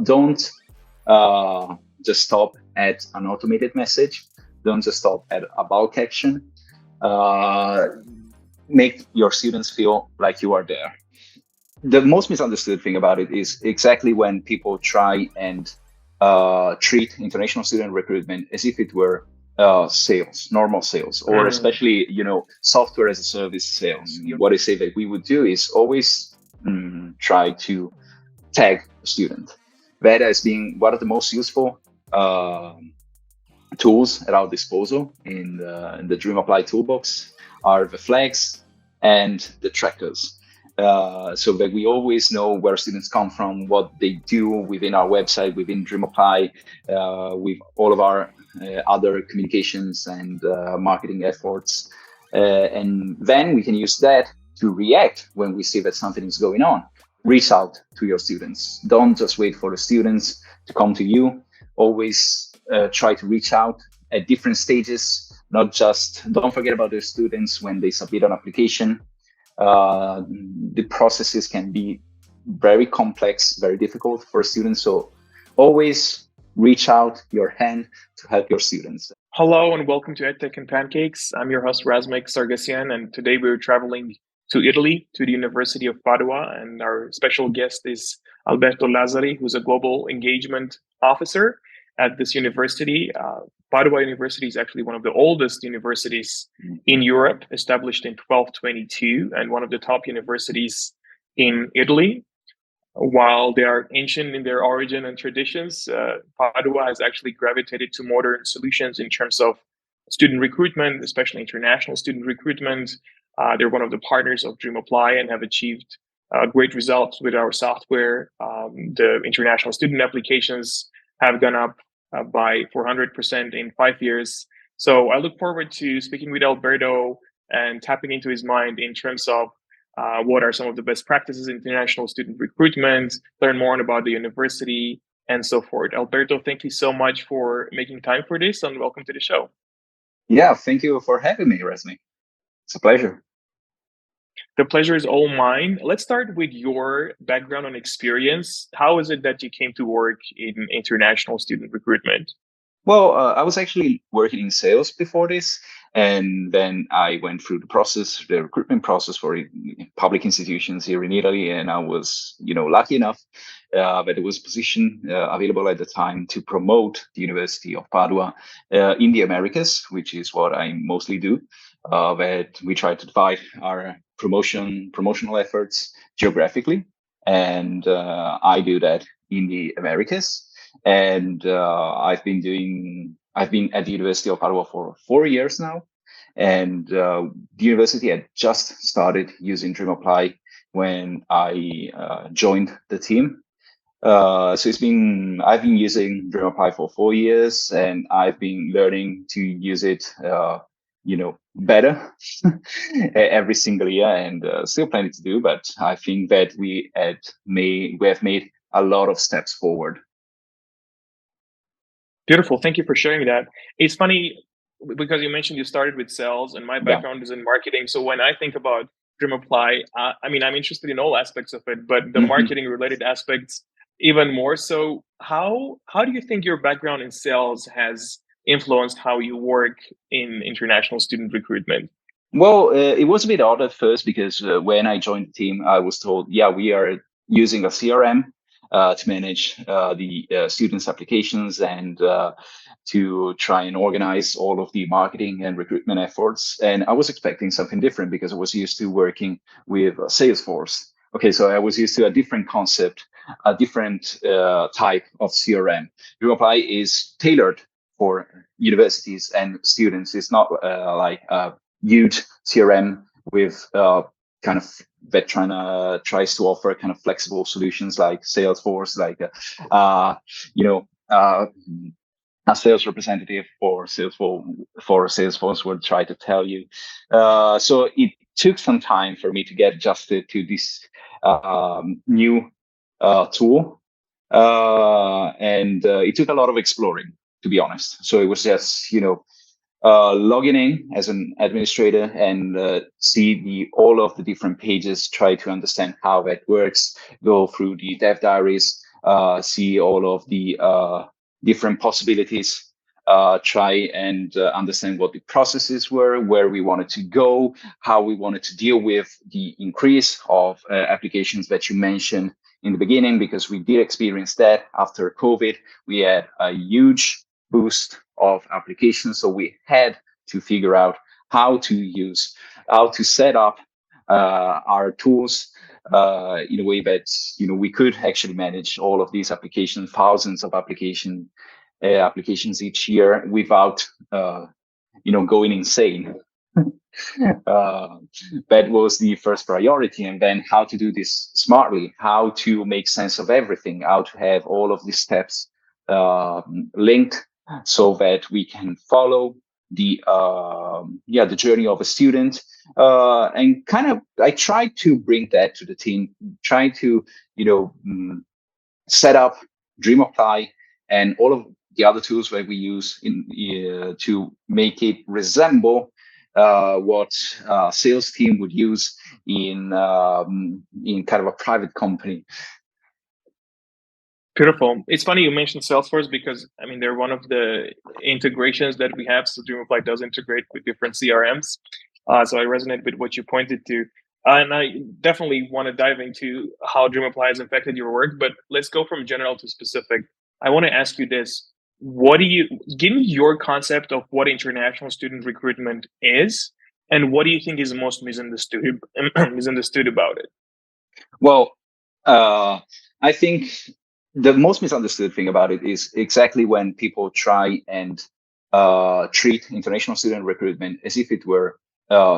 Don't just stop at an automated message. Don't just stop at a bulk action. Make your students feel like you are there. The most misunderstood thing about it is exactly when people try and treat international student recruitment as if it were sales, normal sales, or especially, software as a service sales. What I say that we would do is always try to tag a student. That as being one of the most useful tools at our disposal in the DreamApply toolbox are the flags and the trackers. So that we always know where students come from, what they do within our website, within DreamApply, with all of our other communications and marketing efforts. And then we can use that to react when we see that something is going on. Reach out to your students. Don't just wait for the students to come to you. Always try to reach out at different stages. Don't forget about the students when they submit an application. The processes can be very complex, very difficult for students. So always reach out your hand to help your students. Hello and welcome to EdTech and Pancakes. I'm your host, 𝗧cie𝗽𝗶𝗰𝘀, and today we're traveling to Italy, to the University of Padua, and our special guest is Alberto Lazzari, who's a global engagement officer at this university. Padua University is actually one of the oldest universities in Europe, established in 1222, and one of the top universities in Italy. While they are ancient in their origin and traditions, Padua has actually gravitated to modern solutions in terms of student recruitment, especially international student recruitment. They're one of the partners of DreamApply and have achieved great results with our software. The international student applications have gone up by 400% in 5 years. So I look forward to speaking with Alberto and tapping into his mind in terms of what are some of the best practices in international student recruitment, learn more about the university, and so forth. Alberto, thank you so much for making time for this, and welcome to the show. Yeah, thank you for having me, 𝗧cie. It's a pleasure. The pleasure is all mine. Let's start with your background and experience. How is it that you came to work in international student recruitment? Well, I was actually working in sales before this, and then I went through the recruitment process for public institutions here in Italy, and I was, lucky enough that there was a position available at the time to promote the University of Padua in the Americas, which is what I mostly do. That we try to divide our promotional efforts geographically, and I do that in the Americas. And I've been at the University of Padua for 4 years now, and the university had just started using DreamApply when I joined the team. So I've been using DreamApply for 4 years, and I've been learning to use it better every single year, and still plenty to do, but I think that we have made a lot of steps forward. Beautiful. Thank you for sharing that. It's funny because you mentioned you started with sales, and my background is in marketing. So when I think about DreamApply, I'm interested in all aspects of it, but the marketing related aspects even more so. How do you think your background in sales has influenced how you work in international student recruitment? Well, it was a bit odd at first because when I joined the team, I was told, we are using a CRM to manage the students' applications and to try and organize all of the marketing and recruitment efforts. And I was expecting something different because I was used to working with Salesforce. Okay, so I was used to a different concept, a different type of CRM. DreamApply is tailored for universities and students. It's not like a huge CRM with that tries to offer kind of flexible solutions like Salesforce, like a sales representative for Salesforce would try to tell you. So it took some time for me to get adjusted to this new tool, and it took a lot of exploring, to be honest. So it was just logging in as an administrator and see all of the different pages, try to understand how that works, go through the dev diaries, see all of the different possibilities, try and understand what the processes were, where we wanted to go, how we wanted to deal with the increase of applications that you mentioned in the beginning, because we did experience that after COVID. We had a huge boost of applications, so we had to figure out how to set up our tools in a way that we could actually manage all of these applications, thousands of applications each year without going insane. That was the first priority, and then how to do this smartly, how to make sense of everything, how to have all of these steps linked so that we can follow the journey of a student, and kind of I tried to bring that to the team, try to set up DreamApply and all of the other tools that we use to make it resemble what a sales team would use in kind of a private company. Beautiful. It's funny you mentioned Salesforce, because I mean they're one of the integrations that we have. So DreamApply does integrate with different CRMs. So I resonate with what you pointed to. And I definitely want to dive into how DreamApply has affected your work, but let's go from general to specific. I want to ask you this. Give me your concept of what international student recruitment is, and what do you think is most misunderstood about it? Well, I think the most misunderstood thing about it is exactly when people try and treat international student recruitment as if it were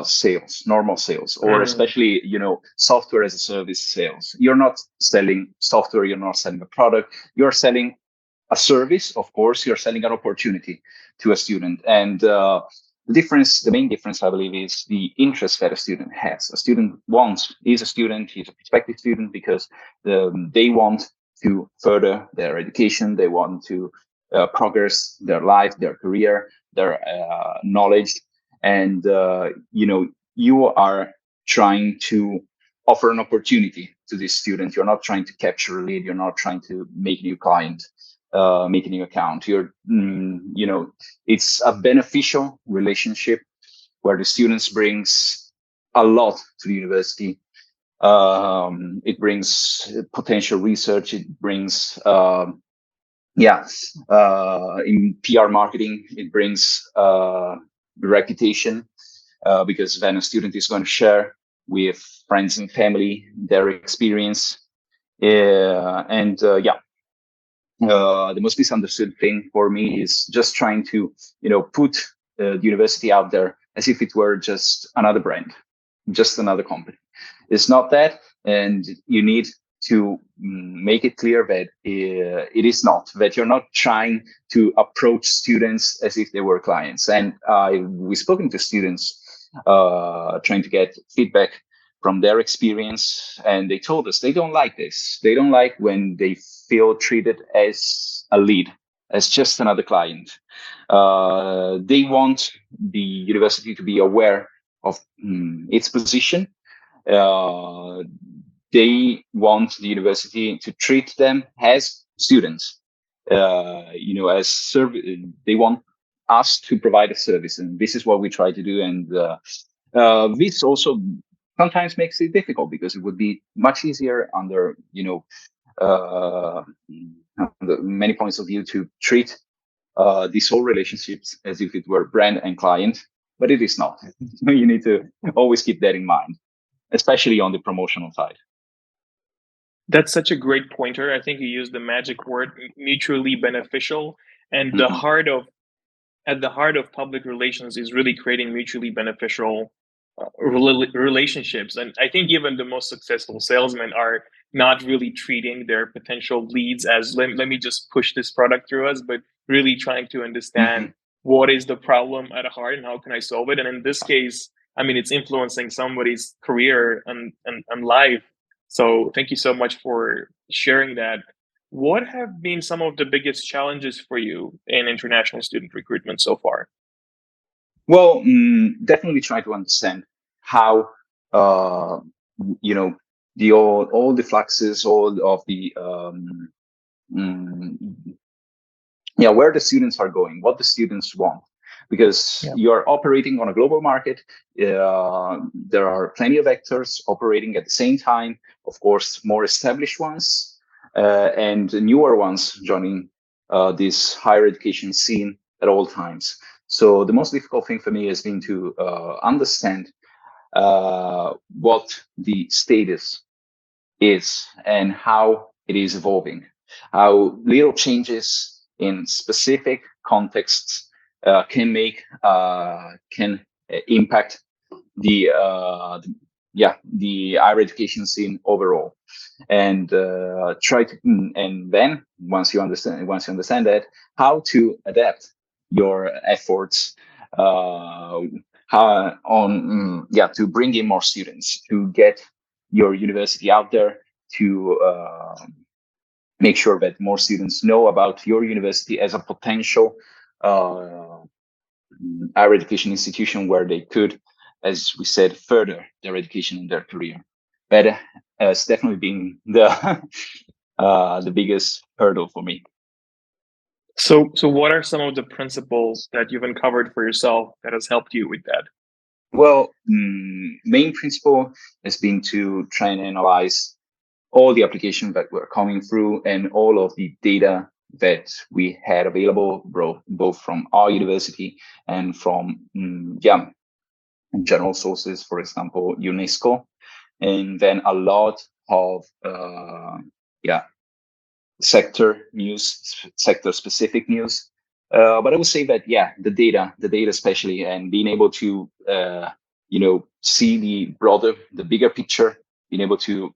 sales, normal sales, or especially, software as a service sales. You're not selling software, you're not selling a product, you're selling a service. Of course, you're selling an opportunity to a student. And the main difference, I believe, is the interest that a student has. A student he's a prospective student because they want to further their education, they want to progress their life, their career, their knowledge. And, you are trying to offer an opportunity to this student. You're not trying to capture a lead. You're not trying to make a new client, make a new account. It's a beneficial relationship where the students brings a lot to the university. It brings potential research. It brings, in PR marketing, it brings reputation, because then a student is going to share with friends and family their experience. The most misunderstood thing for me is just trying to, put the university out there as if it were just another brand, just another company. It's not that, and you need to make it clear that it is not, that you're not trying to approach students as if they were clients. And we've spoken to students trying to get feedback from their experience, and they told us they don't like this. They don't like when they feel treated as a lead, as just another client. They want the university to be aware of its position. They want the university to treat them as students, as service. They want us to provide a service, and this is what we try to do. And this also sometimes makes it difficult, because it would be much easier under, many points of view to treat these whole relationships as if it were brand and client, but it is not. You need to always keep that in mind, especially on the promotional side. That's such a great pointer. I think you used the magic word, mutually beneficial. And at the heart of public relations is really creating mutually beneficial relationships. And I think even the most successful salesmen are not really treating their potential leads as let me just push this product through us, but really trying to understand what is the problem at heart and how can I solve it. And in this case, I mean, it's influencing somebody's career and life. So thank you so much for sharing that. What have been some of the biggest challenges for you in international student recruitment so far? Well, definitely try to understand how, all the fluxes, all of the where the students are going, what the students want, because you're operating on a global market. There are plenty of actors operating at the same time, of course, more established ones and newer ones joining this higher education scene at all times. So the most difficult thing for me has been to understand what the status is and how it is evolving, how little changes in specific contexts can impact the higher education scene overall, and then once you understand that, how to adapt your efforts to bring in more students, to get your university out there, to make sure that more students know about your university as a potential higher education institution where they could, as we said, further their education and their career. That has definitely been the biggest hurdle for me. So what are some of the principles that you've uncovered for yourself that has helped you with that? Well, main principle has been to try and analyze all the applications that were coming through and all of the data that we had available, both from our university and from general sources, for example, UNESCO, and then a lot of sector specific news. But I would say that the data especially, and being able to see the bigger picture, being able to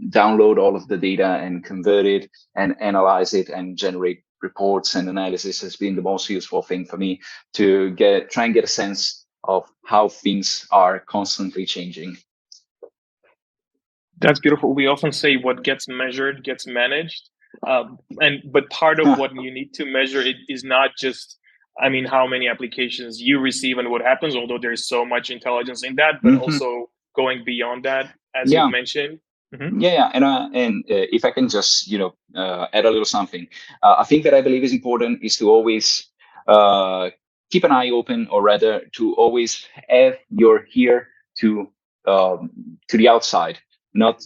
download all of the data and convert it and analyze it and generate reports and analysis has been the most useful thing for me to try and get a sense of how things are constantly changing. That's beautiful. We often say what gets measured gets managed. But part of what you need to measure it is not just, how many applications you receive and what happens, although there's so much intelligence in that, but also going beyond that, as you've mentioned. And if I can just add a little something, a thing that I believe is important is to always keep an eye open, or rather to always have your ear to the outside, not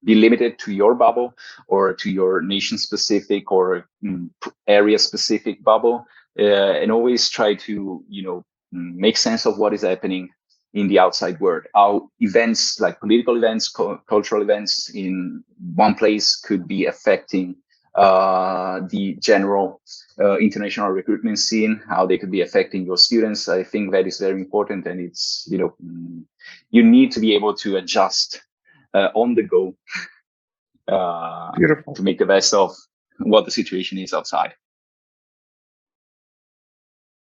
be limited to your bubble or to your nation specific or area specific bubble, and always try to make sense of what is happening in the outside world. How events like political events, cultural events in one place could be affecting the general international recruitment scene, how they could be affecting your students. I think that is very important, and it's you need to be able to adjust on the go to make the best of what the situation is outside.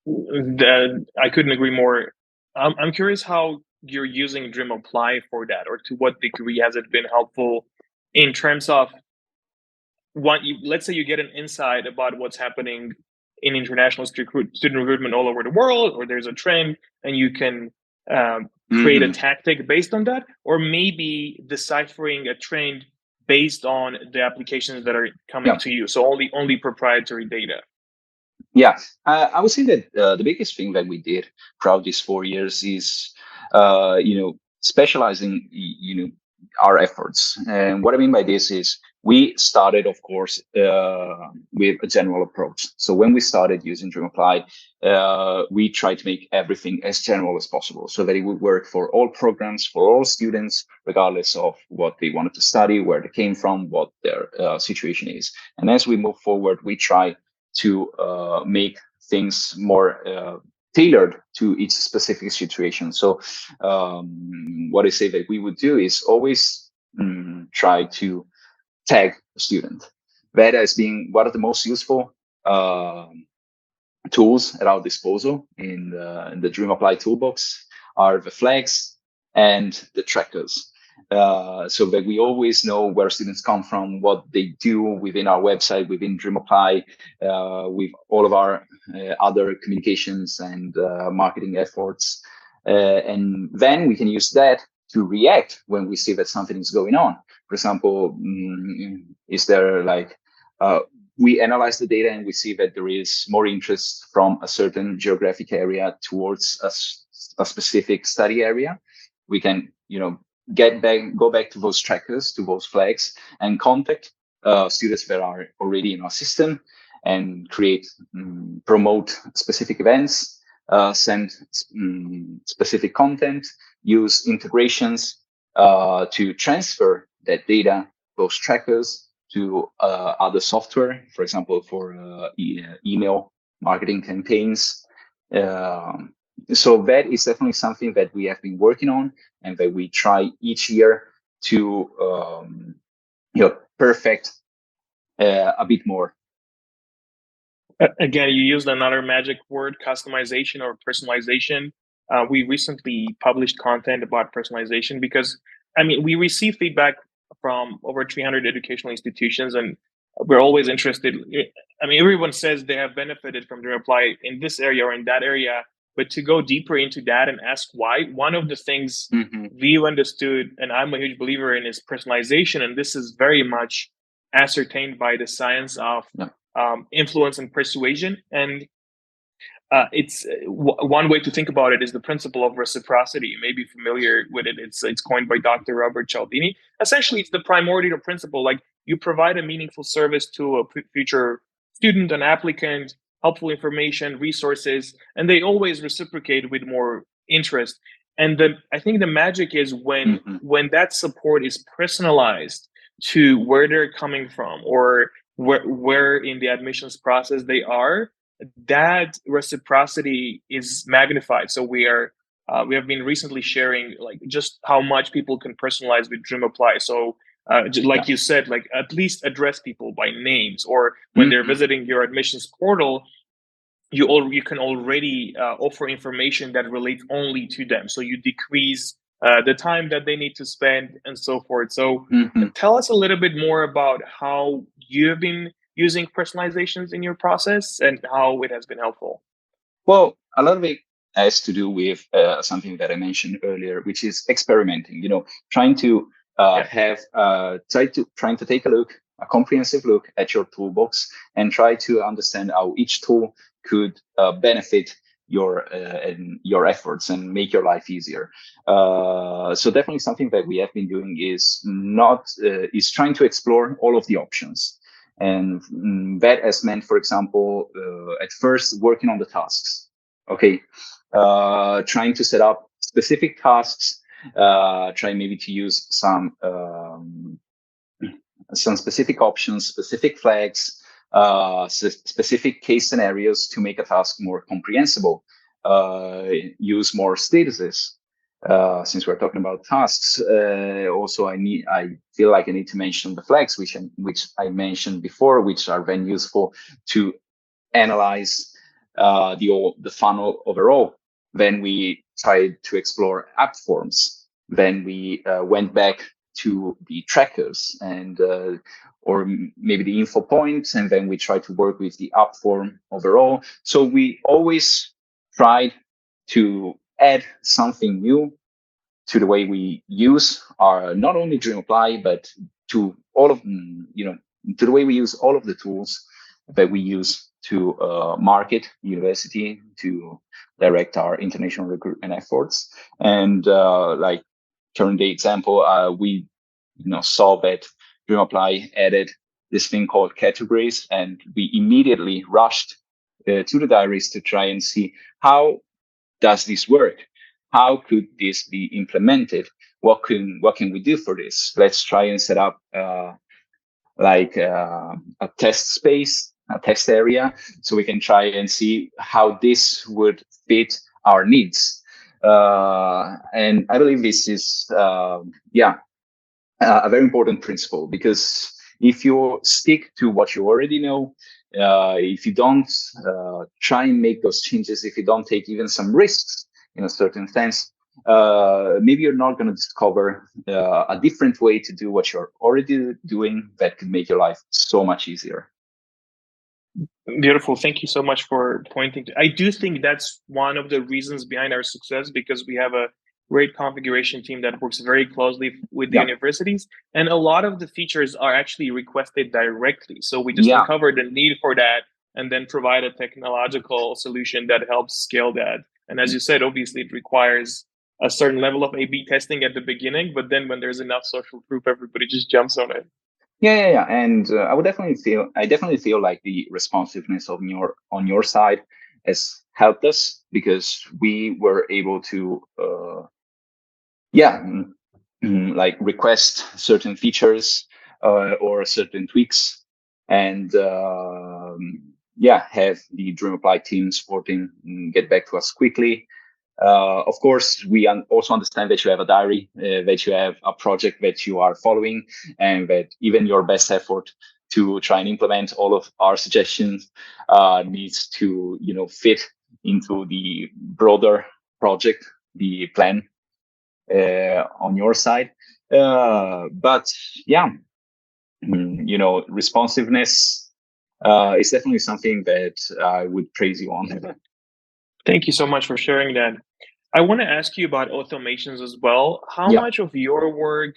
I couldn't agree more. I'm curious how you're using DreamApply for that, or to what degree has it been helpful in terms of let's say you get an insight about what's happening in international student recruitment all over the world, or there's a trend, and you can create a tactic based on that, or maybe deciphering a trend based on the applications that are coming to you. So only proprietary data. Yeah, I would say that the biggest thing that we did throughout these 4 years is, specializing, our efforts. And what I mean by this is we started, of course, with a general approach. So when we started using DreamApply, we tried to make everything as general as possible so that it would work for all programs, for all students, regardless of what they wanted to study, where they came from, what their situation is. And as we move forward, we try to make things more tailored to each specific situation. So what I say that we would do is always try to tag a student. That has been one of the most useful tools at our disposal in the DreamApply toolbox are the flags and the trackers. So that we always know where students come from, what they do within our website, within DreamApply, with all of our other communications and marketing efforts. And then we can use that to react when we see that something is going on. For example, is there like, we analyze the data and we see that there is more interest from a certain geographic area towards a specific study area. We can, go back to those trackers, to those flags, and contact students that are already in our system and promote specific events, send specific content, use integrations to transfer that data, those trackers, to other software, for example, for email marketing campaigns. So that is definitely something that we have been working on and that we try each year to perfect a bit more. Again, you used another magic word, customization or personalization. We recently published content about personalization because, we receive feedback from over 300 educational institutions, and we're always interested. Everyone says they have benefited from DreamApply in this area or in that area, but to go deeper into that and ask why, one of the things we've understood, and I'm a huge believer in, is personalization. And this is very much ascertained by the science of influence and persuasion. And it's one way to think about it is the principle of reciprocity. You may be familiar with it. It's coined by Dr. Robert Cialdini. Essentially, it's the primordial principle. Like, you provide a meaningful service to a future student, an applicant, helpful information, resources, and they always reciprocate with more interest. And I think the magic is when that support is personalized to where they're coming from or where in the admissions process they are, that reciprocity is magnified. So we have been recently sharing like just how much people can personalize with DreamApply. So like you said, like at least address people by names, or when they're visiting your admissions portal, you can already offer information that relates only to them. So you decrease the time that they need to spend and so forth. So tell us a little bit more about how you've been using personalizations in your process and how it has been helpful. Well, a lot of it has to do with something that I mentioned earlier, which is experimenting. Trying to trying to take a comprehensive look at your toolbox and try to understand how each tool could benefit your efforts and make your life easier. So definitely something that we have been doing is trying to explore all of the options. And that has meant, for example, at first working on the tasks. Okay, trying to set up specific tasks, trying maybe to use some specific options, specific flags, specific case scenarios to make a task more comprehensible. Use more statuses. Since we're talking about tasks, also I feel like I need to mention the flags, which I mentioned before, which are then useful to analyze the funnel overall. Then we tried to explore app forms. Then we went back to the trackers and or maybe the info points, and then we tried to work with the app form overall. So we always tried to add something new to the way we use our not only DreamApply, but to all of to the way we use all of the tools that we use to market university, to direct our international recruitment efforts. And like current day example, we saw that DreamApply added this thing called categories, and we immediately rushed to the diaries to try and see how does this work? How could this be implemented? What can we do for this? Let's try and set up a test space, a test area, so we can try and see how this would fit our needs. And I believe this is a very important principle, because if you stick to what you already know, if you don't try and make those changes, if you don't take even some risks in a certain sense, maybe you're not going to discover a different way to do what you're already doing that could make your life so much easier. Beautiful. Thank you so much for pointing to. I do think that's one of the reasons behind our success, because we have a great configuration team that works very closely with the universities. And a lot of the features are actually requested directly. So we just uncover the need for that and then provide a technological solution that helps scale that. And as you said, obviously it requires a certain level of A/B testing at the beginning, but then when there's enough social proof, everybody just jumps on it. Yeah. And I definitely feel like the responsiveness of on your side has helped us, because we were able to, like request certain features or certain tweaks, and have the DreamApply team supporting, get back to us quickly. Of course, we also understand that you have a diary, that you have a project that you are following, and that even your best effort to try and implement all of our suggestions needs to, fit into the broader project, the plan on your side. But yeah, responsiveness is definitely something that I would praise you on. Thank you so much for sharing that. I want to ask you about automations as well. How much of your work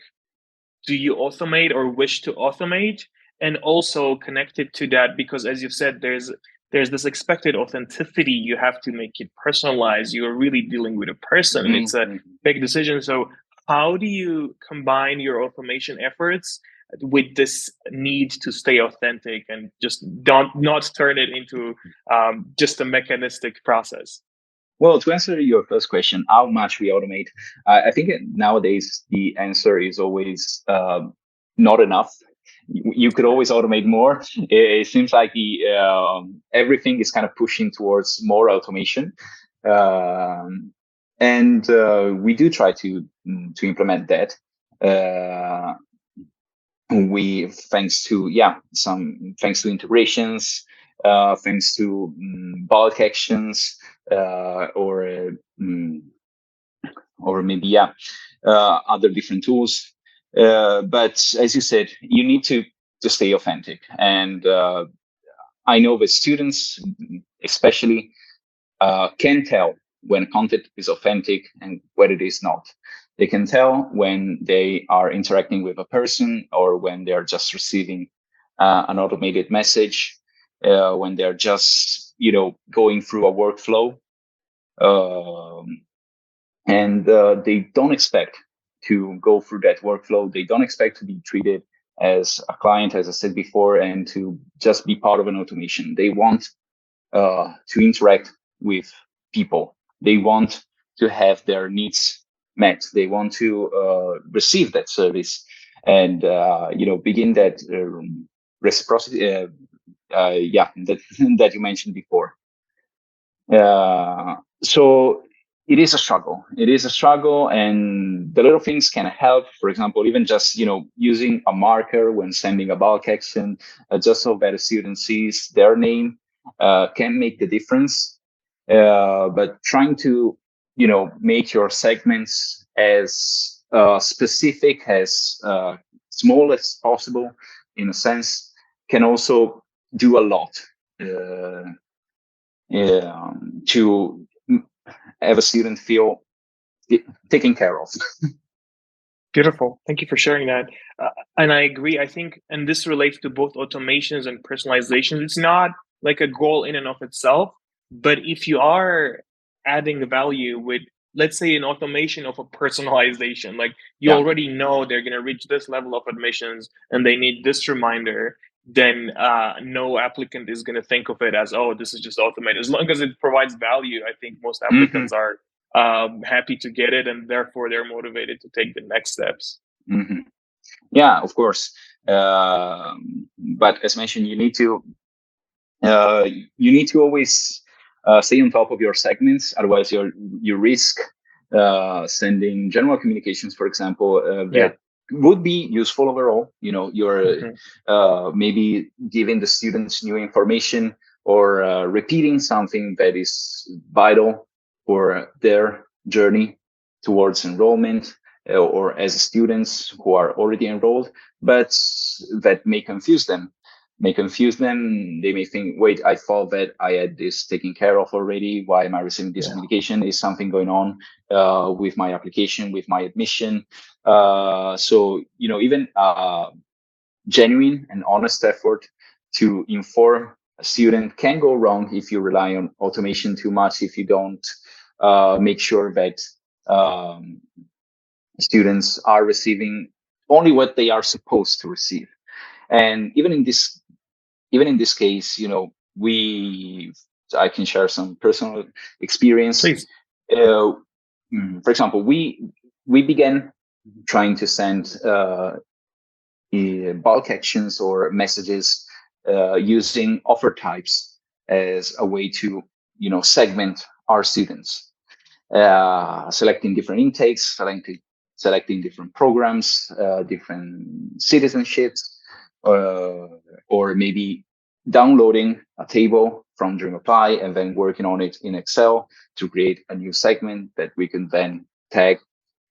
do you automate or wish to automate? And also connected to that, because as you've said, there's this expected authenticity. You have to make it personalized. You're really dealing with a person, and it's a big decision. So how do you combine your automation efforts with this need to stay authentic and just not turn it into just a mechanistic process? Well, to answer your first question, how much we automate, I think nowadays the answer is always not enough. You could always automate more. It seems like everything is kind of pushing towards more automation, and we do try to implement that. Thanks to integrations, thanks to bulk actions, or maybe other different tools. But as you said, you need to stay authentic, and I know that students, especially, can tell when content is authentic and when it is not. They can tell when they are interacting with a person, or when they are just receiving an automated message, when they're just going through a workflow, and they don't expect to go through that workflow. They don't expect to be treated as a client, as I said before, and to just be part of an automation. They want to interact with people. They want to have their needs met. They want to receive that service, and begin that reciprocity. That you mentioned before. So it is a struggle. And the little things can help. For example, even just using a marker when sending a bulk action, just so that a student sees their name, can make the difference. But trying to make your segments as specific, as small as possible, in a sense, can also do a lot to have a student feel taken care of. Beautiful. Thank you for sharing that. And I agree. I think, and this relates to both automations and personalizations. It's not like a goal in and of itself, but if you are adding value with, let's say, an automation of a personalization, like you already know they're going to reach this level of admissions and they need this reminder, then no applicant is going to think of it as, oh, this is just automated. As long as it provides value, I think most applicants are happy to get it, and therefore they're motivated to take the next steps. Yeah, of course. But as mentioned, you need to always stay on top of your segments. Otherwise, you risk sending general communications, for example, that would be useful overall. You're maybe giving the students new information, or repeating something that is vital for their journey towards enrollment, or as students who are already enrolled, but that may confuse them. may confuse them. They may think, wait, I thought that I had this taken care of already. Why am I receiving this communication? Is something going on with my application, with my admission? So, even genuine and honest effort to inform a student can go wrong if you rely on automation too much, if you don't make sure that students are receiving only what they are supposed to receive. And even in this case, I can share some personal experience. Please. For example, we began trying to send bulk actions or messages using offer types as a way to segment our students, selecting different intakes, selecting different programs, different citizenships, or maybe downloading a table from DreamApply and then working on it in Excel to create a new segment that we can then tag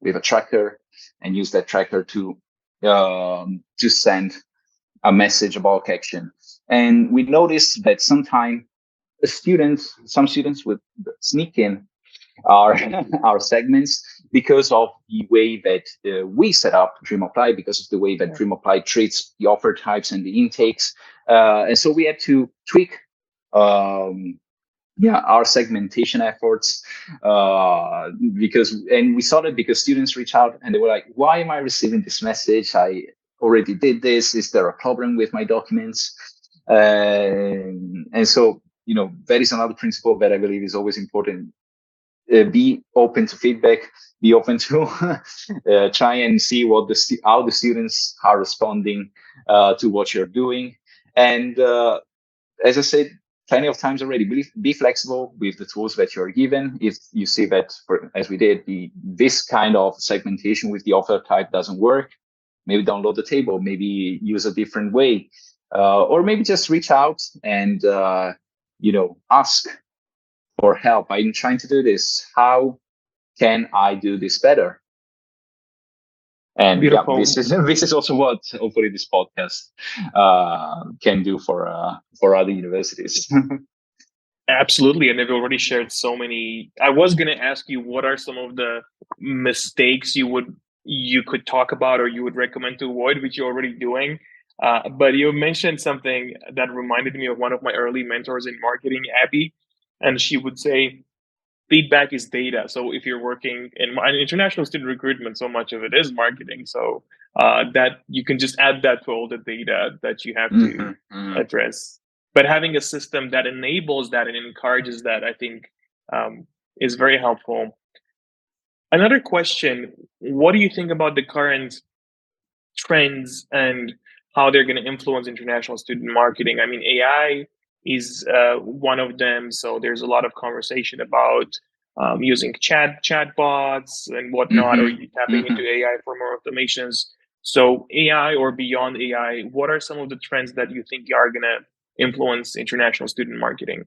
with a tracker and use that tracker to send a message about action. And we noticed that sometimes some students would sneak in our segments because of the way that we set up DreamApply, because of the way that DreamApply treats the offer types and the intakes. And so we had to tweak our segmentation efforts and we saw that because students reach out and they were like, why am I receiving this message? I already did this. Is there a problem with my documents? And so, that is another principle that I believe is always important. Be open to feedback, be open to try and see how the students are responding to what you're doing. And as I said plenty of times already, be flexible with the tools that you're given. If you see that, as we did, this kind of segmentation with the offer type doesn't work, maybe download the table, maybe use a different way, or maybe just reach out and ask for help. I'm trying to do this. How can I do this better? And this is also what hopefully this podcast can do for other universities. Absolutely, and they've already shared so many. I was going to ask you, what are some of the mistakes you could talk about or you would recommend to avoid, which you're already doing. But you mentioned something that reminded me of one of my early mentors in marketing, Abby, and she would say, feedback is data. So if you're working in international student recruitment, so much of it is marketing. So that you can just add that to all the data that you have to address. But having a system that enables that and encourages that, I think, is very helpful. Another question, what do you think about the current trends and how they're going to influence international student marketing? I mean, AI is one of them. So there's a lot of conversation about using chatbots and whatnot, or tapping into AI for more automations. So AI or beyond AI, what are some of the trends that you think are going to influence international student marketing?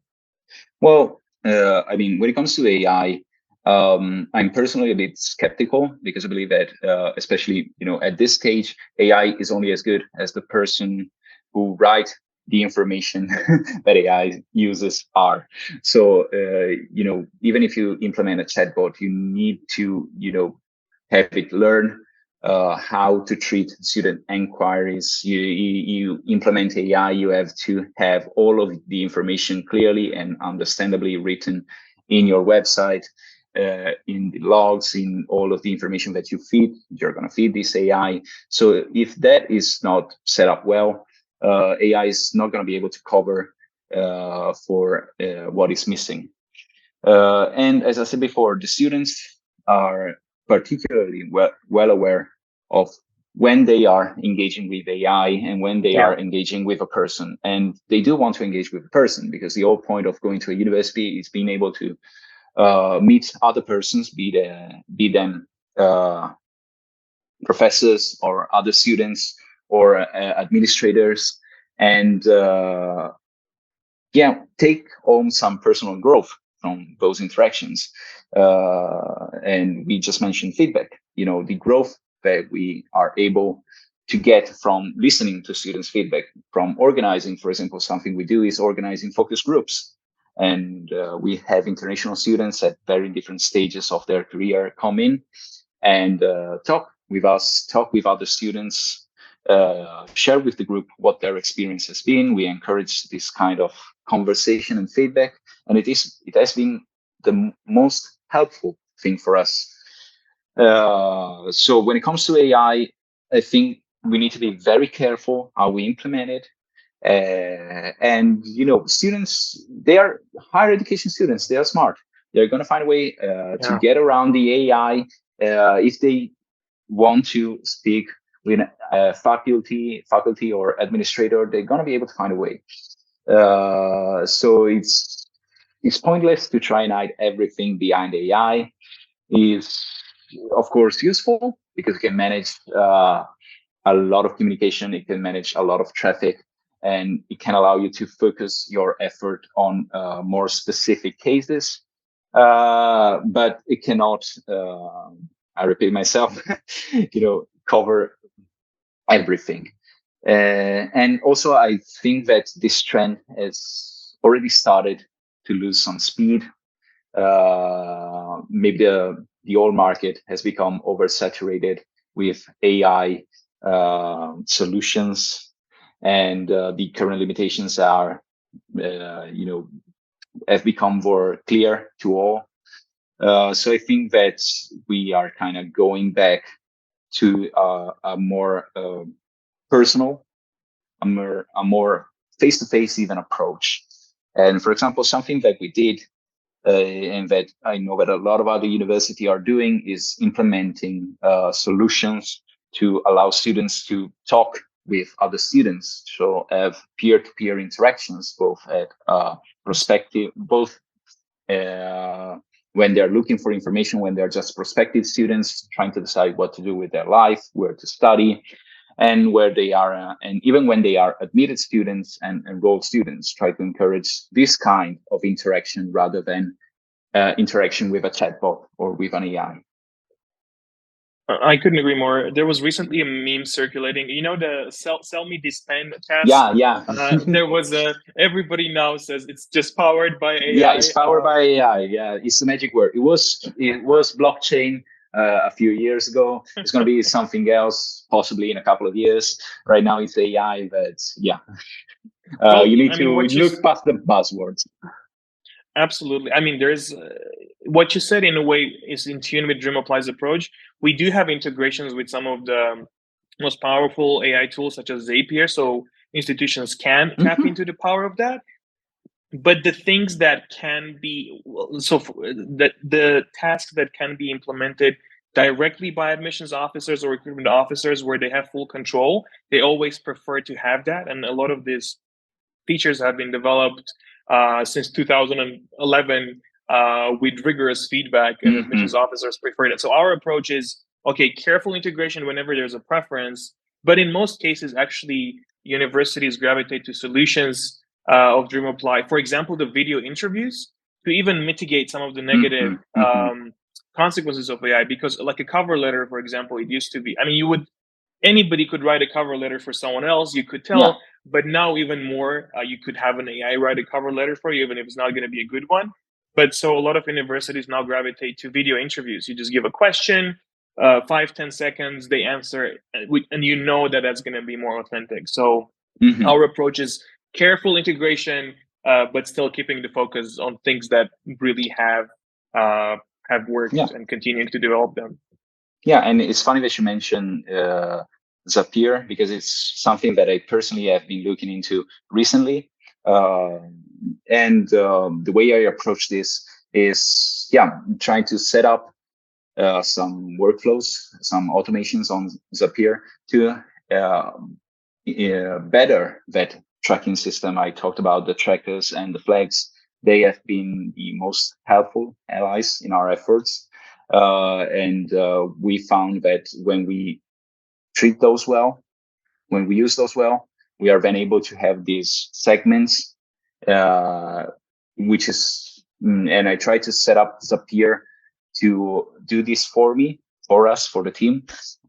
Well, I mean, when it comes to AI, I'm personally a bit skeptical because I believe that, especially, at this stage, AI is only as good as the person who writes the information that AI users are. So, even if you implement a chatbot, you need to, have it learn how to treat student inquiries. You implement AI, you have to have all of the information clearly and understandably written in your website, in the logs, in all of the information that you're going to feed this AI. So if that is not set up well, AI is not going to be able to cover for what is missing. And as I said before, the students are particularly well aware of when they are engaging with AI and when they are engaging with a person. And they do want to engage with a person because the whole point of going to a university is being able to meet other persons, be them professors or other students or administrators, and take home some personal growth from those interactions. And we just mentioned feedback. The growth that we are able to get from listening to students' feedback, from organizing. For example, something we do is organizing focus groups. And we have international students at very different stages of their career come in and talk with us, talk with other students, share with the group what their experience has been. We encourage this kind of conversation and feedback, and it has been the most helpful thing for us. So when it comes to AI, I think we need to be very careful how we implement it. And students, they are higher education students, they are smart, they're going to find a way to get around the AI. If they want to speak with a faculty or administrator, they're going to be able to find a way. So it's pointless to try and hide everything behind AI. Is of course useful because it can manage a lot of communication, it can manage a lot of traffic, and it can allow you to focus your effort on more specific cases. But it cannot, I repeat myself, cover everything. And also, I think that this trend has already started to lose some speed. Maybe the whole market has become oversaturated with AI solutions, and the current limitations are, have become more clear to all. So I think that we are kind of going back to a more personal, a more face-to-face even approach. And for example, something that we did, and that I know that a lot of other universities are doing, is implementing solutions to allow students to talk with other students. So have peer-to-peer interactions, both at when they're looking for information, when they're just prospective students trying to decide what to do with their life, where to study, and where they are, and even when they are admitted students and enrolled students, try to encourage this kind of interaction rather than interaction with a chatbot or with an AI. I couldn't agree more. There was recently a meme circulating. The sell me this pen task. Yeah. There was everybody now says it's just powered by AI. Yeah, it's powered by AI. Yeah, it's the magic word. It was blockchain a few years ago. It's going to be something else possibly in a couple of years. Right now it's AI, but yeah, you need to look past the buzzwords. Absolutely. I mean, there's what you said in a way is in tune with DreamApply's approach. We do have integrations with some of the most powerful AI tools, such as Zapier, so institutions can tap into the power of that. But the things that can be, the tasks that can be implemented directly by admissions officers or recruitment officers where they have full control, they always prefer to have that. And a lot of these features have been developed since 2011 with rigorous feedback, and admissions officers prefer it. So our approach is, okay, careful integration whenever there's a preference, but in most cases, actually, universities gravitate to solutions of DreamApply. For example, the video interviews, to even mitigate some of the negative consequences of AI, because like a cover letter, for example, it used to be, I mean, anybody could write a cover letter for someone else, you could tell, but now even more, you could have an AI write a cover letter for you, even if it's not going to be a good one. But so a lot of universities now gravitate to video interviews. You just give a question, 5-10 seconds, they answer, and you know that that's going to be more authentic. So our approach is careful integration, but still keeping the focus on things that really have worked and continuing to develop them. Yeah, and it's funny that you mentioned Zapier, because it's something that I personally have been looking into recently. And the way I approach this is, trying to set up some workflows, some automations on Zapier to better that tracking system. I talked about the trackers and the flags. They have been the most helpful allies in our efforts. And we found that when we treat those well, when we use those well, we are then able to have these segments, which is, and I try to set up Zapier to do this for us, for the team.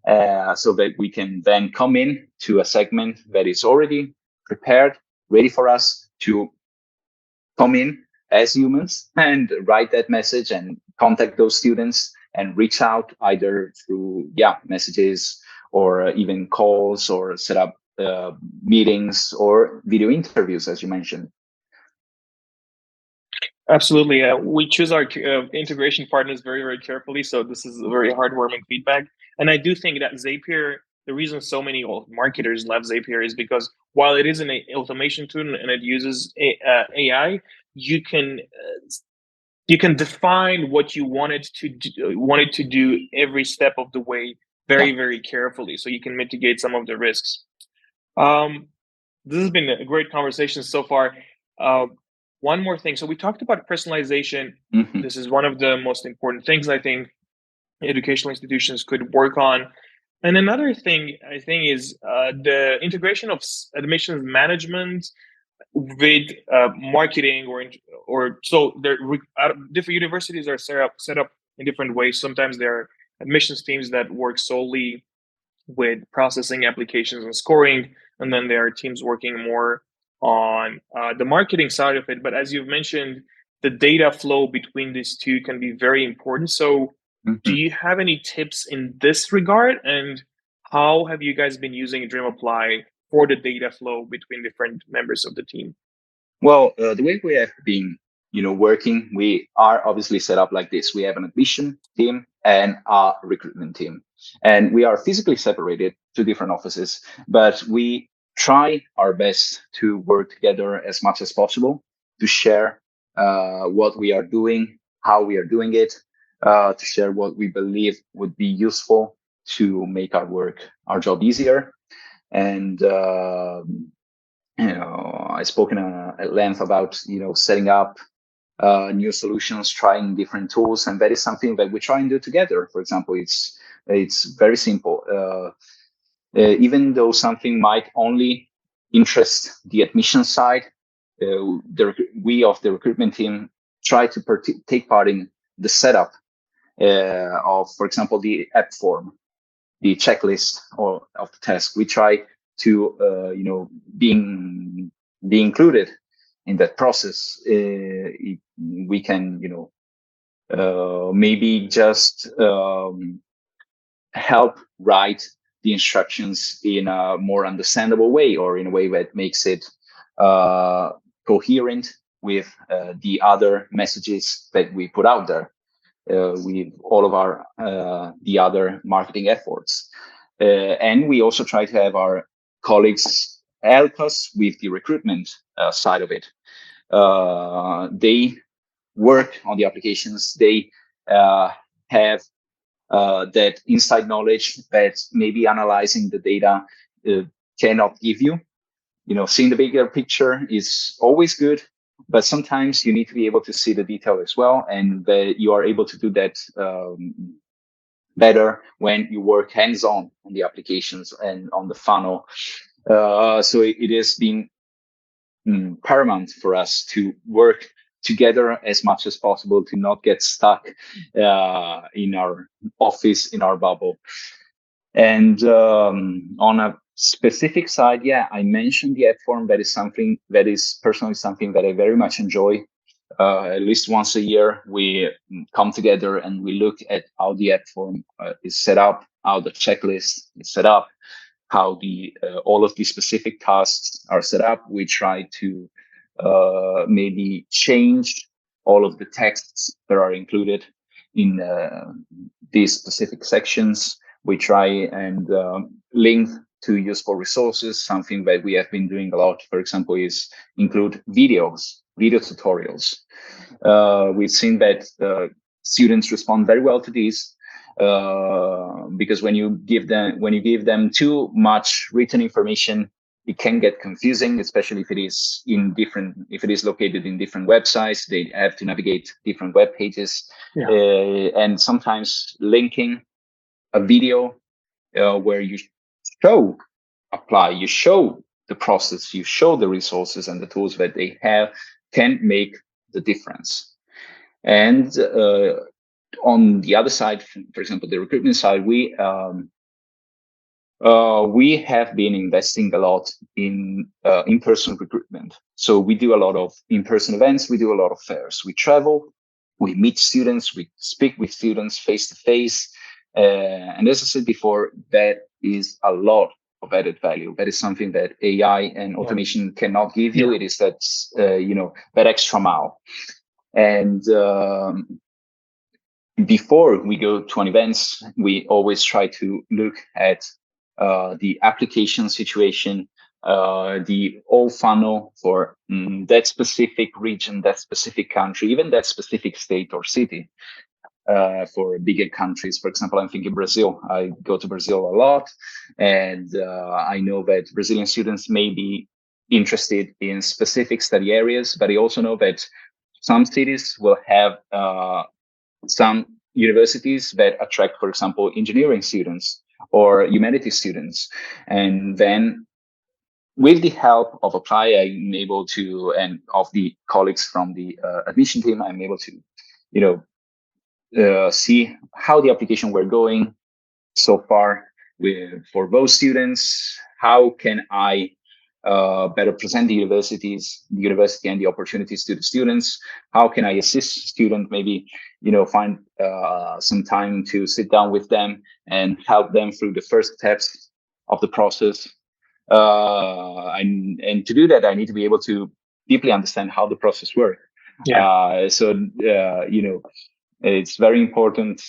so that we can then come in to a segment that is already prepared, ready for us to come in as humans and write that message and contact those students and reach out either through messages or even calls, or set up meetings or video interviews, as you mentioned. Absolutely. We choose our integration partners very, very carefully. So this is a very heartwarming feedback. And I do think that Zapier, the reason so many marketers love Zapier is because while it is an automation tool and it uses AI, you can define what you wanted to do every step of the way very, very carefully, so you can mitigate some of the risks. This has been a great conversation so far. One more thing. So we talked about personalization. Mm-hmm. This is one of the most important things I think educational institutions could work on. And another thing I think is the integration of admissions management with marketing, or so different universities are set up in different ways. Sometimes there are admissions teams that work solely with processing applications and scoring, and then there are teams working more on the marketing side of it. But as you've mentioned, the data flow between these two can be very important. So do you have any tips in this regard? And how have you guys been using DreamApply for the data flow between different members of the team? Well, the way we have been, working, we are obviously set up like this. We have an admission team and a recruitment team, and we are physically separated to different offices, but we try our best to work together as much as possible to share what we are doing, how we are doing it, to share what we believe would be useful to make our job easier. And I've spoken at length about setting up new solutions, trying different tools, and that is something that we try and do together. For example, it's very simple. Even though something might only interest the admission side, we of the recruitment team try to take part in the setup of, for example, the app form, the checklist of the task. We try to be included in that process. We can maybe just help write the instructions in a more understandable way, or in a way that makes it coherent with the other messages that we put out there with all of our the other marketing efforts. And we also try to have our colleagues help us with the recruitment side of it. They work on the applications. They have that inside knowledge that maybe analyzing the data cannot give you. Seeing the bigger picture is always good, but sometimes you need to be able to see the detail as well, and you are able to do that better when you work hands-on on the applications and on the funnel. So it has been paramount for us to work together as much as possible, to not get stuck in our office, in our bubble. And on a specific side, I mentioned the app form. That is personally something that I very much enjoy. At least once a year, we come together and we look at how the app form is set up, how the checklist is set up, how all of the specific tasks are set up. We try to maybe change all of the texts that are included in these specific sections. We try and link to useful resources. Something that we have been doing a lot, for example, is include video tutorials. We've seen that students respond very well to these, because when you give them too much written information, it can get confusing, especially if it is located in different websites. They have to navigate different web pages, and sometimes linking a video where you show the process, you show the resources and the tools that they have, can make the difference. And on the other side, for example, the recruitment side, we We have been investing a lot in in-person recruitment. So we do a lot of in-person events. We do a lot of fairs. We travel, we meet students, we speak with students face to face. And as I said before, that is a lot of added value. That is something that AI and automation cannot give you. It is that, that extra mile. And before we go to an event, we always try to look at the application situation, the whole funnel for that specific region, that specific country, even that specific state or city. For bigger countries, for example, I'm thinking Brazil. I go to Brazil a lot, and I know that Brazilian students may be interested in specific study areas, but I also know that some cities will have some universities that attract, for example, engineering students or humanities students. And then with the help of Apply, I'm able to, and of the colleagues from the admission team, I'm able to, see how the application were going so far for those students. How can I better present the university and the opportunities to the students? How can I assist student, maybe, find some time to sit down with them and help them through the first steps of the process. And to do that, I need to be able to deeply understand how the process works. It's very important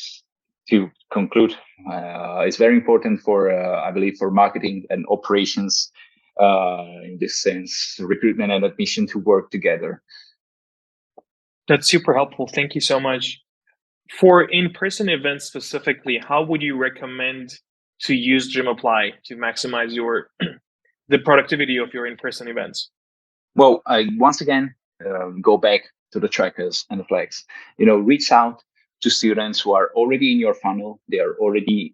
to conclude. It's very important for, I believe, for marketing and operations, in this sense, recruitment and admission to work together. That's super helpful. Thank you so much. For in-person events specifically, how would you recommend to use DreamApply to maximize the productivity of your in-person events? Well, I once again go back to the trackers and the flags. Reach out to students who are already in your funnel. They are already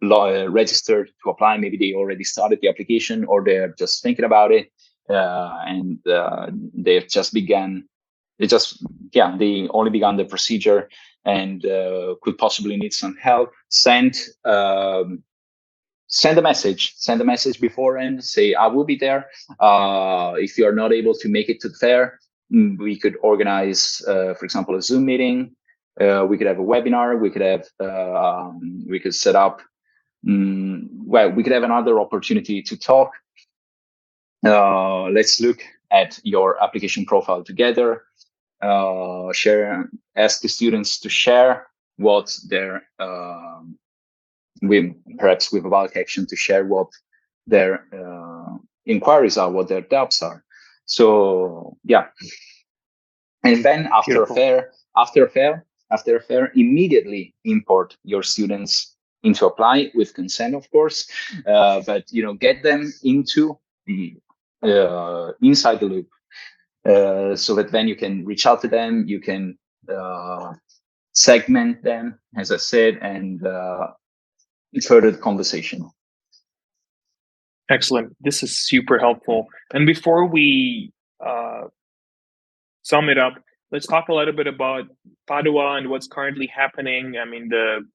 registered to apply. Maybe they already started the application, or they're just thinking about it, and they've just begun. They only began the procedure and could possibly need some help. Send a message beforehand. Say, I will be there. If you are not able to make it to the fair, we could organize, for example, a Zoom meeting. We could have a webinar. We could have, we could set up, we could have another opportunity to talk. Let's look at your application profile together. Ask the students to share what their, perhaps with a bulk action, to share what their inquiries are, what their doubts are. So and then after a fair, immediately import your students into Apply with consent, of course. But get them into the inside the loop, so that then you can reach out to them, you can segment them, as I said, and further the conversation. Excellent. This is super helpful. And before we sum it up, let's talk a little bit about Padua and what's currently happening. I mean, the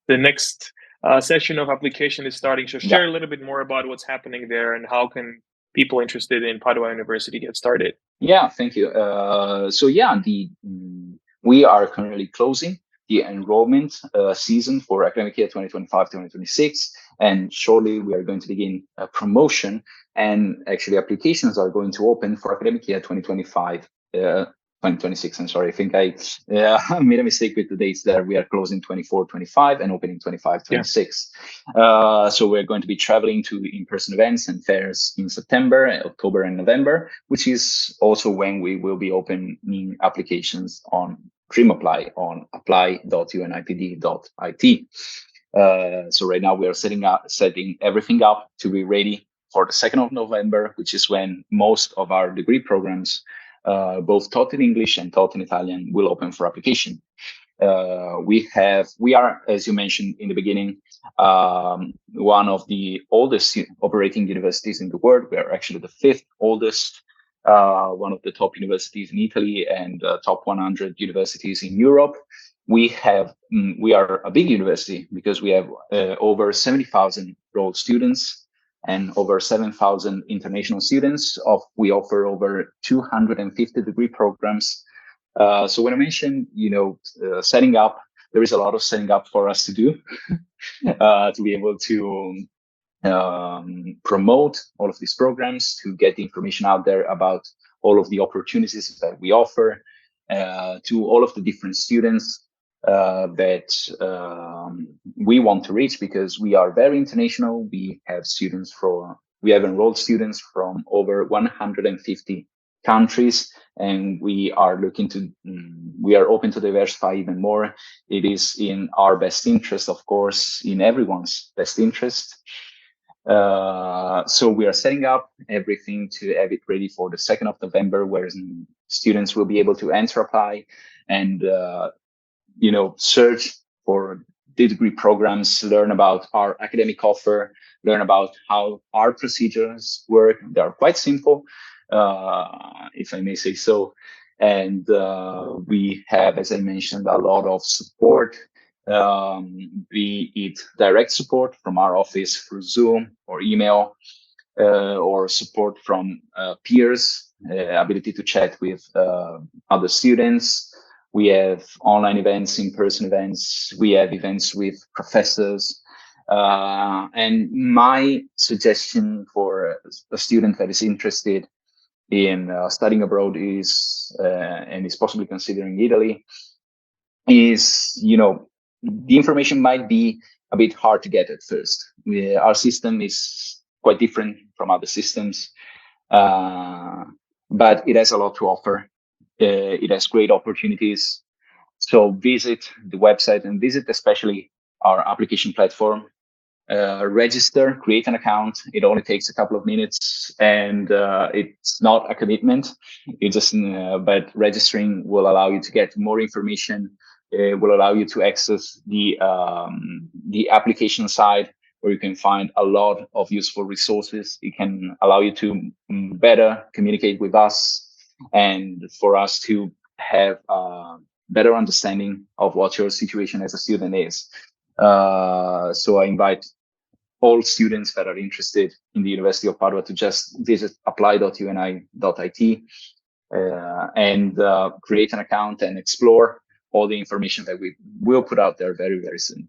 next session of application is starting. So share a little bit more about what's happening there and how can people interested in Padua University get started. Yeah, thank you. We are currently closing the enrollment season for academic year 2025-2026, and shortly we are going to begin a promotion, and actually applications are going to open for academic year 2026. I'm sorry, I think I made a mistake with the dates there. We are closing 24-25 and opening 25-26. So we're going to be traveling to in-person events and fairs in September, October, and November, which is also when we will be opening applications on DreamApply on apply.unipd.it. So right now we are setting everything up to be ready for the 2nd of November, which is when most of our degree programs, both taught in English and taught in Italian, will open for application. We are, as you mentioned in the beginning, one of the oldest operating universities in the world. We are actually the 5th oldest, one of the top universities in Italy, and top 100 universities in Europe. we are a big university because we have over 70,000 enrolled students and over 7,000 international students. We offer over 250 degree programs. So when I mentioned, setting up, there is a lot of setting up for us to do to be able to promote all of these programs, to get the information out there about all of the opportunities that we offer to all of the different students that we want to reach, because we are very international. We have enrolled students from over 150 countries, and we are open to diversify even more. It is in our best interest, of course, in everyone's best interest. So we are setting up everything to have it ready for the 2nd of November, where students will be able to enter, apply, and search for the degree programs, learn about our academic offer, learn about how our procedures work. They are quite simple, if I may say so. And we have, as I mentioned, a lot of support, be it direct support from our office through Zoom or email, or support from peers, ability to chat with other students. We have online events, in-person events. We have events with professors. And my suggestion for a student that is interested in studying abroad and is possibly considering Italy is, the information might be a bit hard to get at first. Our system is quite different from other systems, but it has a lot to offer. It has great opportunities. So visit the website and visit especially our application platform. Register, create an account. It only takes a couple of minutes, and it's not a commitment. But registering will allow you to get more information. It will allow you to access the application side, where you can find a lot of useful resources. It can allow you to better communicate with us, and for us to have a better understanding of what your situation as a student is. So I invite all students that are interested in the University of Padua to just visit apply.uni.it and create an account and explore all the information that we will put out there very, very soon.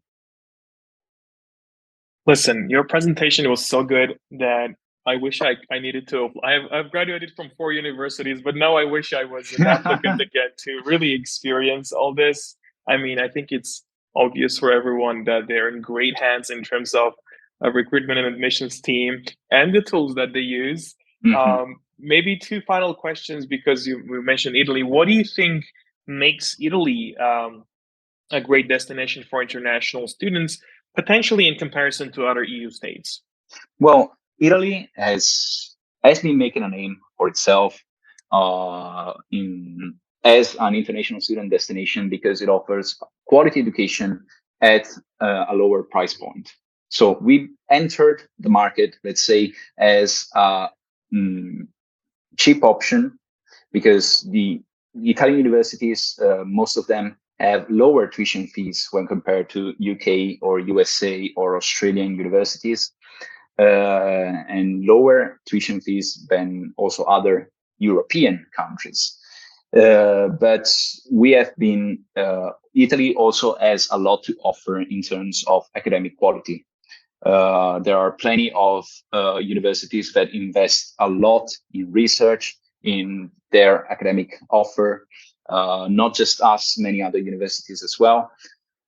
Listen, your presentation was so good that I wish I needed to. I've graduated from 4 universities, but now I wish I was an applicant again to really experience all this. I mean, I think it's obvious for everyone that they're in great hands in terms of a recruitment and admissions team and the tools that they use. Mm-hmm. Maybe 2 final questions, because we mentioned Italy. What do you think makes Italy a great destination for international students, potentially in comparison to other EU states? Well, Italy has been making a name for itself as an international student destination, because it offers quality education at a lower price point. So we entered the market, let's say, as a cheap option, because the Italian universities, most of them have lower tuition fees when compared to UK or USA or Australian universities, and lower tuition fees than also other European countries. But we have been, Italy also has a lot to offer in terms of academic quality. There are plenty of universities that invest a lot in research, in their academic offer, not just us, many other universities as well.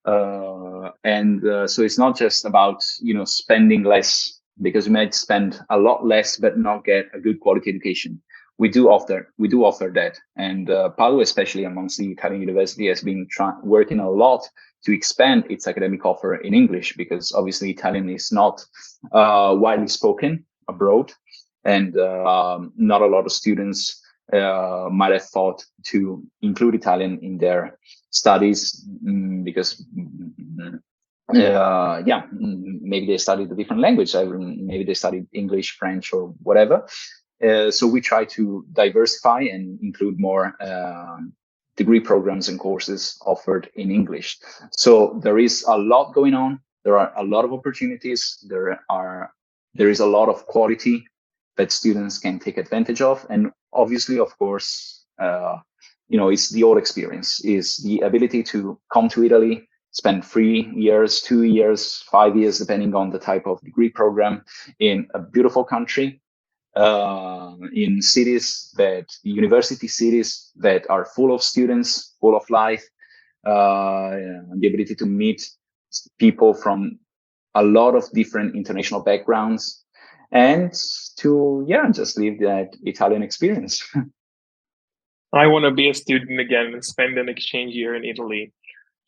So it's not just about, spending less, because you might spend a lot less but not get a good quality education. We do offer that, and Padua, especially amongst the Italian university, has been working a lot to expand its academic offer in English, because obviously Italian is not widely spoken abroad, and not a lot of students might have thought to include Italian in their studies, because maybe they studied a different language, maybe they studied English, French, or whatever. So we try to diversify and include more degree programs and courses offered in English. So there is a lot going on. There are a lot of opportunities. There is a lot of quality that students can take advantage of. And obviously, of course, it's the old experience, is the ability to come to Italy, spend 3 years, 2 years, 5 years, depending on the type of degree program, in a beautiful country, in university cities that are full of students, full of life, and the ability to meet people from a lot of different international backgrounds, and to just live that Italian experience. I want to be a student again and spend an exchange year in Italy.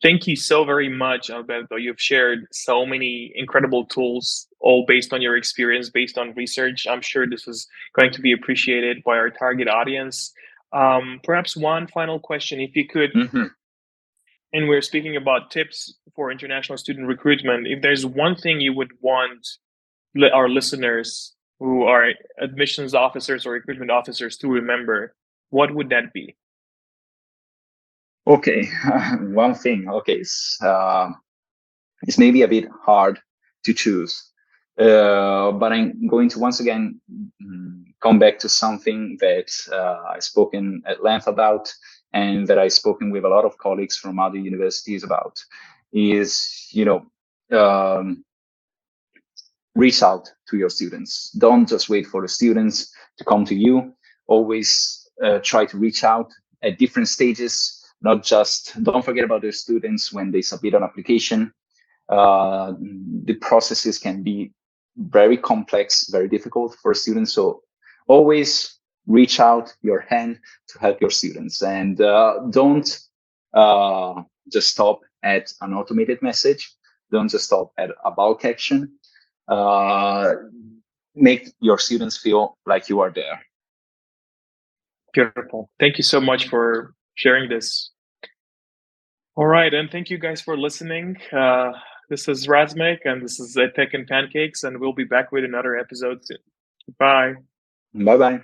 Thank you so very much, Alberto. You've shared so many incredible tools, all based on your experience, based on research. I'm sure this is going to be appreciated by our target audience. Perhaps one final question, if you could, and we're speaking about tips for international student recruitment. If there's one thing you would want our listeners who are admissions officers or recruitment officers to remember, what would that be? Okay, one thing. Okay, it's maybe a bit hard to choose, but I'm going to once again come back to something that I've spoken at length about, and that I've spoken with a lot of colleagues from other universities about, is reach out to your students. Don't just wait for the students to come to you. Always try to reach out at different stages. Don't forget about the students when they submit an application. The processes can be very complex, very difficult for students. So always reach out your hand to help your students, and don't just stop at an automated message. Don't just stop at a bulk action. Make your students feel like you are there. Beautiful. Thank you so much for sharing this. All right, and thank you guys for listening. This is 𝗧cie𝗽𝗶𝗰𝘀, and this is EdTech and Pancakes, and we'll be back with another episode soon. Bye. Bye-bye.